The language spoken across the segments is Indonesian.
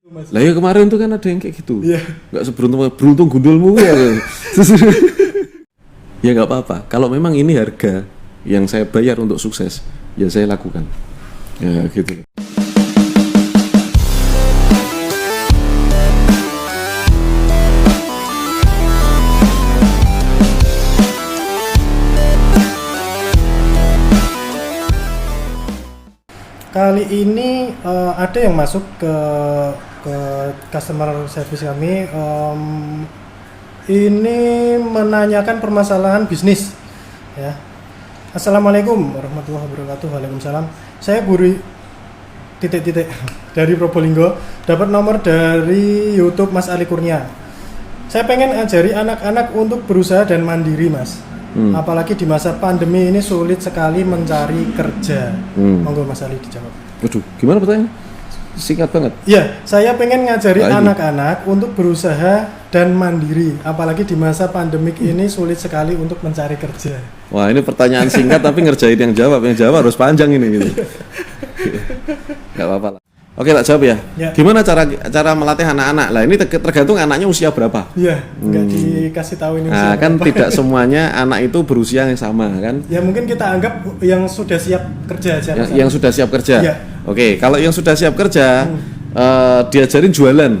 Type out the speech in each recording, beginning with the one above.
Lah ya kemarin tuh kan ada yang kayak gitu. Iya. Nggak beruntung gundulmu ya. Ya nggak apa-apa. Kalau memang ini harga yang saya bayar untuk sukses, ya saya lakukan. Ya gitu. Kali ini ada yang masuk ke customer service kami. Ini menanyakan permasalahan bisnis. Ya. Assalamualaikum warahmatullahi wabarakatuh. Waalaikumsalam. Saya Buri titik-titik dari Probolinggo. Dapat nomor dari YouTube Mas Ali Kurnia. Saya pengen ajari anak-anak untuk berusaha dan mandiri, Mas. Apalagi di masa pandemi ini sulit sekali mencari kerja. Monggo Mas Ali dijawab. Waduh, gimana pertanyaannya? Singkat banget. Ya, saya pengen ngajari anak-anak untuk berusaha dan mandiri. Apalagi di masa pandemik ini sulit sekali untuk mencari kerja. Wah, ini pertanyaan singkat tapi ngerjain yang jawab harus panjang ini gitu. Gak apa-apa lah. Oke, tak jawab ya. Gimana cara melatih anak-anak? Lah ini tergantung anaknya usia berapa. Iya, nggak dikasih tahu ini usia. Nah, kan tidak semuanya anak itu berusia yang sama kan? Ya mungkin kita anggap yang sudah siap kerja aja. Yang sudah siap kerja. Ya. Oke, kalau yang sudah siap kerja, diajarin jualan.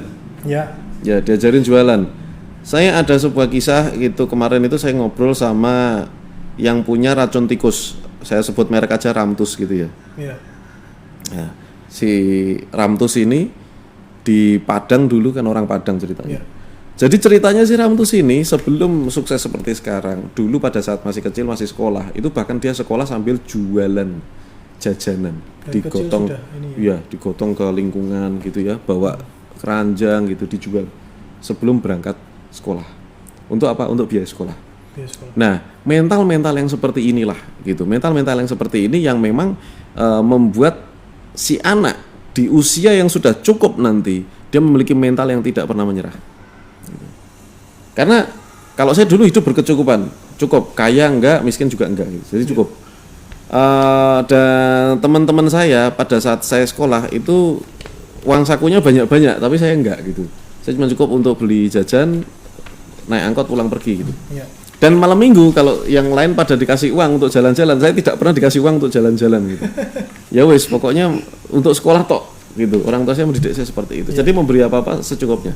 Ya. Ya, diajarin jualan. Saya ada sebuah kisah gitu kemarin itu saya ngobrol sama yang punya racun tikus. Saya sebut merek aja Ramtus gitu ya. Iya. Ya. Si Ramtus ini di Padang dulu kan orang Padang ceritanya. Yeah. Jadi ceritanya si Ramtus ini sebelum sukses seperti sekarang, dulu pada saat masih kecil masih sekolah, itu bahkan dia sekolah sambil jualan jajanan, digotong, digotong ke lingkungan gitu ya, bawa keranjang gitu dijual sebelum berangkat sekolah. Untuk apa? Untuk biaya sekolah. Nah, mental yang seperti inilah gitu, mental yang seperti ini yang memang membuat si anak di usia yang sudah cukup nanti dia memiliki mental yang tidak pernah menyerah. Karena kalau saya dulu hidup berkecukupan, cukup kaya enggak, miskin juga enggak, gitu. Jadi cukup. Dan teman-teman saya pada saat saya sekolah itu uang sakunya banyak-banyak, tapi saya enggak gitu. Saya cuma cukup untuk beli jajan, naik angkot pulang pergi gitu. Dan malam minggu kalau yang lain pada dikasih uang untuk jalan-jalan, saya tidak pernah dikasih uang untuk jalan-jalan gitu. Ya wes, pokoknya untuk sekolah tok gitu. Orang tua saya mendidik saya seperti itu. Jadi memberi apa-apa secukupnya.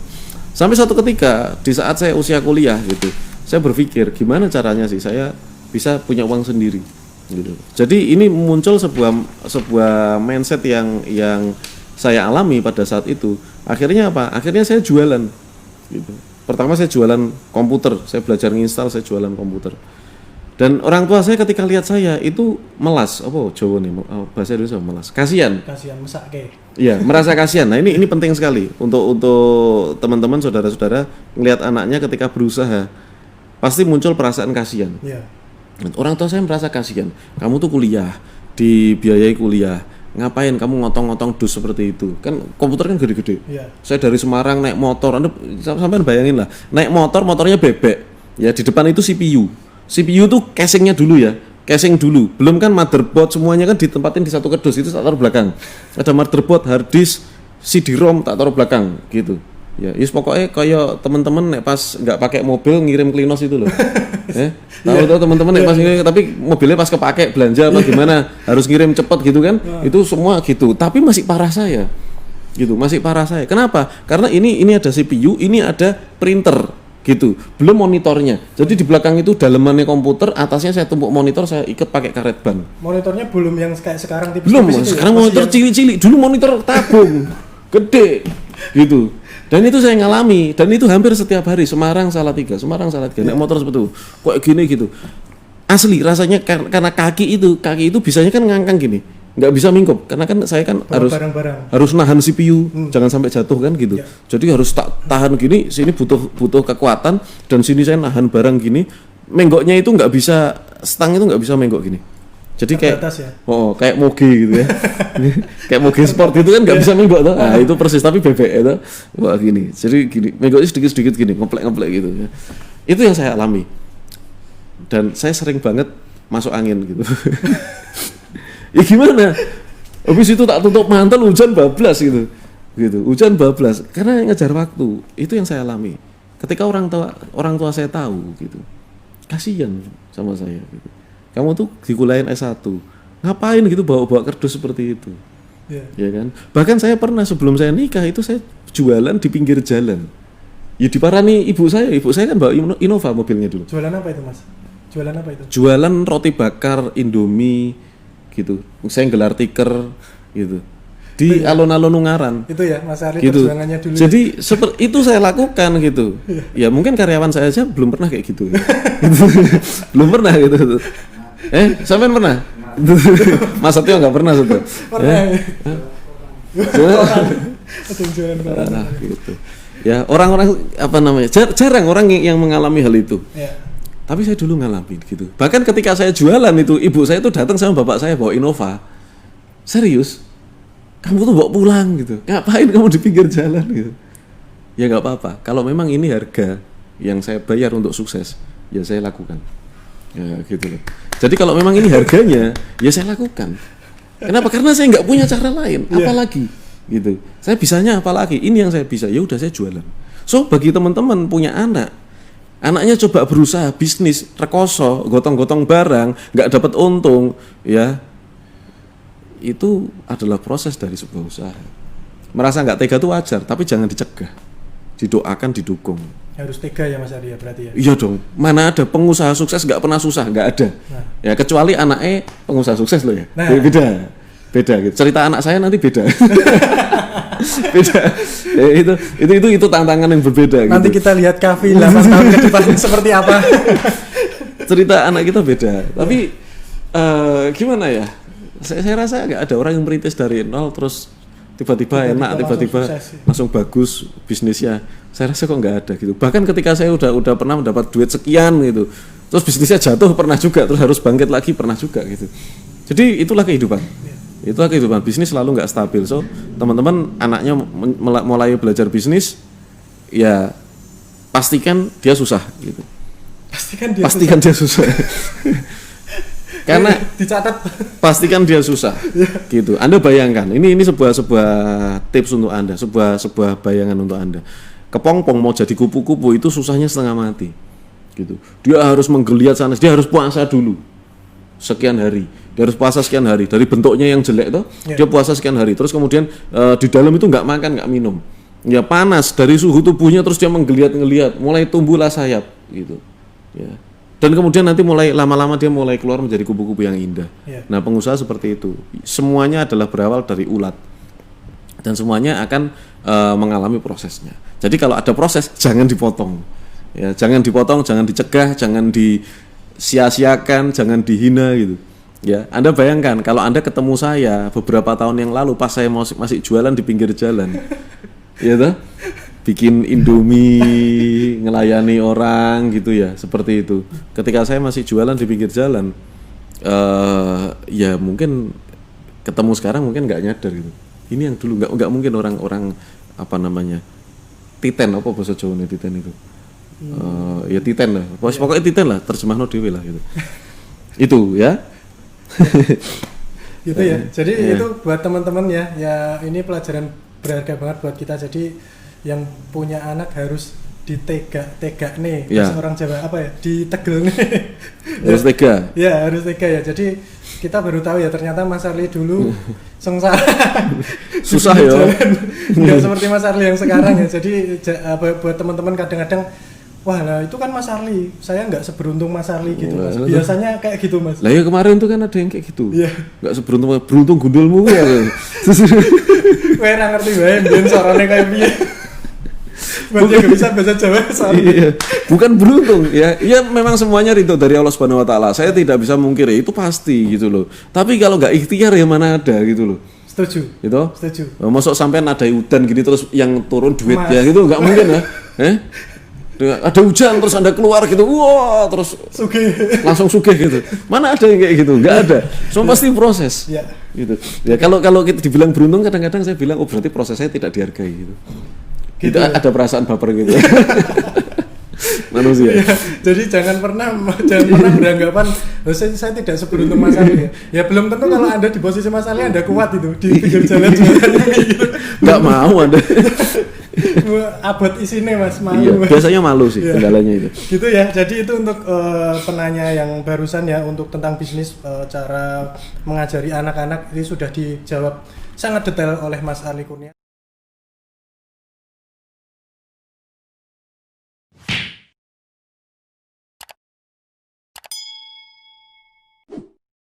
Sampai suatu ketika di saat saya usia kuliah gitu, saya berpikir gimana caranya sih saya bisa punya uang sendiri gitu. Jadi ini muncul sebuah mindset yang saya alami pada saat itu. Akhirnya apa? Akhirnya saya jualan gitu. Pertama saya jualan komputer, saya belajar nginstal, saya jualan komputer. Dan orang tua saya ketika lihat saya itu melas, apa Jawa nih, bahasa Indonesia melas, kasihan. Kasihan mesake. Iya, merasa kasihan. Nah, ini penting sekali untuk teman-teman saudara-saudara ngelihat anaknya ketika berusaha, pasti muncul perasaan kasihan. Iya. Orang tua saya merasa kasihan. Kamu tuh kuliah, dibiayai kuliah. Ngapain kamu ngotong-ngotong dus seperti itu? Kan komputer kan gede-gede. Yeah. Saya dari Semarang naik motor, Anda sampai bayangin lah, naik motornya bebek. Ya di depan itu CPU. CPU tuh casingnya dulu ya, casing dulu. Belum kan motherboard semuanya kan ditempatin di satu kardus itu tak taruh belakang. Ada motherboard, hard disk, CD-ROM tak taruh belakang gitu. Ya, pokoknya kayak teman-teman nek pas nggak pakai mobil ngirim klinos itu loh. Tahu teman-teman nek pas ini, tapi mobilnya pas kepake belanja apa gimana harus ngirim cepet gitu kan? Itu semua gitu. Tapi masih parah saya, gitu. Masih parah saya. Kenapa? Karena ini ada CPU, ini ada printer, gitu. Belum monitornya. Jadi di belakang itu dalemannya komputer, atasnya saya tumpuk monitor, saya ikat pakai karet ban. Monitornya belum yang kayak sekarang tipis. Belum. Sekarang monitor cilik-cilik. Dulu monitor tabung, gede, gitu. Dan itu saya ngalami, dan itu hampir setiap hari. Semarang Salatiga, naik motor seperti itu, kok gini gitu. Asli rasanya karena kaki itu bisanya kan ngangkang gini, nggak bisa mingkup, karena kan saya kan harus nahan CPU, jangan sampai jatuh kan gitu. Jadi harus tahan gini, sini butuh kekuatan, dan sini saya nahan barang gini, menggoknya itu nggak bisa, stang itu nggak bisa menggok gini. Jadi kayak kayak moge gitu ya. Kayak moge sport itu kan nggak bisa menggok tuh. Nah, itu persis tapi bebek itu. Wah gini. Jadi gini, menggoknya sedikit-sedikit gini, ngeplek gitu ya. Itu yang saya alami. Dan saya sering banget masuk angin gitu. Ya gimana? Habis itu tak tutup mantel, hujan bablas gitu. gitu. Hujan bablas karena ngejar waktu. Itu yang saya alami. Ketika orang tua saya tahu gitu. Kasihan sama saya gitu. Kamu tuh dikulain S1. Ngapain gitu bawa-bawa kardus seperti itu? Ya kan? Bahkan saya pernah sebelum saya nikah itu saya jualan di pinggir jalan. Ya diparani ibu saya kan bawa Innova mobilnya dulu. Jualan apa itu, Mas? Jualan apa itu? Jualan roti bakar, Indomie gitu. Saya gelar tiker gitu. Di alun-alun Ungaran. Itu ya, Mas Arli gitu. perjuangannya dulu. Jadi seperti itu saya lakukan gitu. Ya mungkin karyawan saya aja belum pernah kayak gitu. Belum pernah gitu. Sampean pernah? Mas Satyo nggak pernah Satyo? Pernah. Gitu. Ya orang-orang apa namanya? Jarang orang yang mengalami hal itu. Ya. Tapi saya dulu ngalamin gitu. Bahkan ketika saya jualan itu, ibu saya tuh datang sama bapak saya bawa Innova. Serius? Kamu tuh bawa pulang gitu. Ngapain kamu di pinggir jalan gitu? Ya nggak apa-apa. Kalau memang ini harga yang saya bayar untuk sukses, ya saya lakukan. Ya gitu loh. Jadi kalau memang ini harganya, ya saya lakukan. Kenapa? Karena saya nggak punya cara lain. Apalagi gitu. Saya bisanya apalagi? Ini yang saya bisa. Ya udah saya jualan. So bagi teman-teman punya anak, anaknya coba berusaha bisnis, rekoso, gotong-gotong barang, nggak dapat untung, ya itu adalah proses dari sebuah usaha. Merasa nggak tega itu wajar, tapi jangan dicegah, didoakan, didukung. Harus tega ya Mas Ardi ya berarti ya? Iya dong, mana ada pengusaha sukses nggak pernah susah, nggak ada. Nah. Ya kecuali anaknya pengusaha sukses loh ya, nah. beda gitu. Cerita anak saya nanti beda. Beda. Ya, itu tantangan yang berbeda. Nanti gitu. Kita lihat Kavi 8 tahun ke depan seperti apa. Cerita anak kita beda, tapi gimana ya? Saya rasa nggak ada orang yang merintis dari nol terus tiba-tiba enak, tiba-tiba langsung bagus bisnisnya. Saya rasa kok nggak ada gitu. Bahkan ketika saya udah pernah mendapat duit sekian gitu, terus bisnisnya jatuh pernah juga, terus harus bangkit lagi pernah juga gitu. Jadi itulah kehidupan. Itulah kehidupan, bisnis selalu nggak stabil. So teman-teman anaknya mulai belajar bisnis, ya pastikan dia susah gitu. Pastikan dia susah. Karena dicatat, pastikan dia susah, gitu. Anda bayangkan, ini sebuah tips untuk Anda, sebuah bayangan untuk Anda. Kepompong mau jadi kupu-kupu itu susahnya setengah mati, gitu. Dia harus menggeliat sana, dia harus puasa dulu, sekian hari. Dia harus puasa sekian hari. Dari bentuknya yang jelek tuh, dia puasa sekian hari. Terus kemudian di dalam itu nggak makan, nggak minum. Ya panas dari suhu tubuhnya, terus dia menggeliat, mulai tumbuhlah sayap, gitu. Ya. Dan kemudian nanti mulai lama-lama dia mulai keluar menjadi kupu-kupu yang indah. Nah pengusaha seperti itu, semuanya adalah berawal dari ulat dan semuanya akan mengalami prosesnya. Jadi kalau ada proses jangan dipotong, ya jangan dipotong, jangan dicegah, jangan disia-siakan, jangan dihina gitu. Ya Anda bayangkan kalau Anda ketemu saya beberapa tahun yang lalu pas saya masih jualan di pinggir jalan, ya toh? Bikin Indomie, ngelayani orang gitu ya, seperti itu. Ketika saya masih jualan di pinggir jalan, ya mungkin ketemu sekarang mungkin nggak nyadar gitu. Ini yang dulu nggak mungkin orang apa namanya titen apa bahasa Jawa nih titen itu, ya titen lah, pokoknya titen lah, terjemahno dhewe lah gitu. Itu ya. Gitu ya. Jadi itu buat teman-teman ya ini pelajaran berharga banget buat kita. Jadi yang punya anak harus ditegak nih, orang Jawa apa ya, ditegel nih. Harus tega. Ya harus tega ya. Jadi kita baru tahu ya ternyata Mas Arli dulu sengsara. Susah ya. Nggak seperti Mas Arli yang sekarang ya. Jadi buat teman-teman kadang-kadang, wah lah itu kan Mas Arli, saya nggak seberuntung Mas Arli gitu Mas. Biasanya kayak gitu Mas. Lah ya kemarin tuh kan ada yang kayak gitu. Iya. Nggak beruntung gundulmu ya. Kowe ora ngerti wae mbiyen sorone kayak piye. Berarti nggak bisa bahasa Jawa soalnya. Iya. Bukan beruntung ya. Ya memang semuanya ridho dari Allah Subhanahu Wa Taala. Saya tidak bisa mungkiri itu pasti gitu loh. Tapi kalau nggak ikhtiar ya mana ada gitu loh. Setuju. Gitu. Setuju. Masuk sampai ada hujan gini terus yang turun duitnya gitu nggak mungkin ya. Ada hujan terus Anda keluar gitu, wah terus langsung sugih gitu. Mana ada yang kayak gitu? Nggak ada. Semua pasti proses. Ya. Gitu. Ya kalau kita dibilang beruntung kadang-kadang saya bilang berarti proses saya tidak dihargai gitu. Itu ada perasaan baper gitu. manusia. Ya, jadi jangan pernah beranggapan saya tidak seberuntung Mas Ali. Ya belum tentu kalau Anda di posisi Mas Ali Anda kuat itu di pinggir jalan gitu. Nggak mau Anda. Abot isine Mas, malu. Iya, Mas. biasanya malu sih kendalanya itu. Gitu ya. Jadi itu untuk penanya yang barusan ya untuk tentang bisnis, cara mengajari anak-anak ini sudah dijawab sangat detail oleh Mas Ali Kurnia.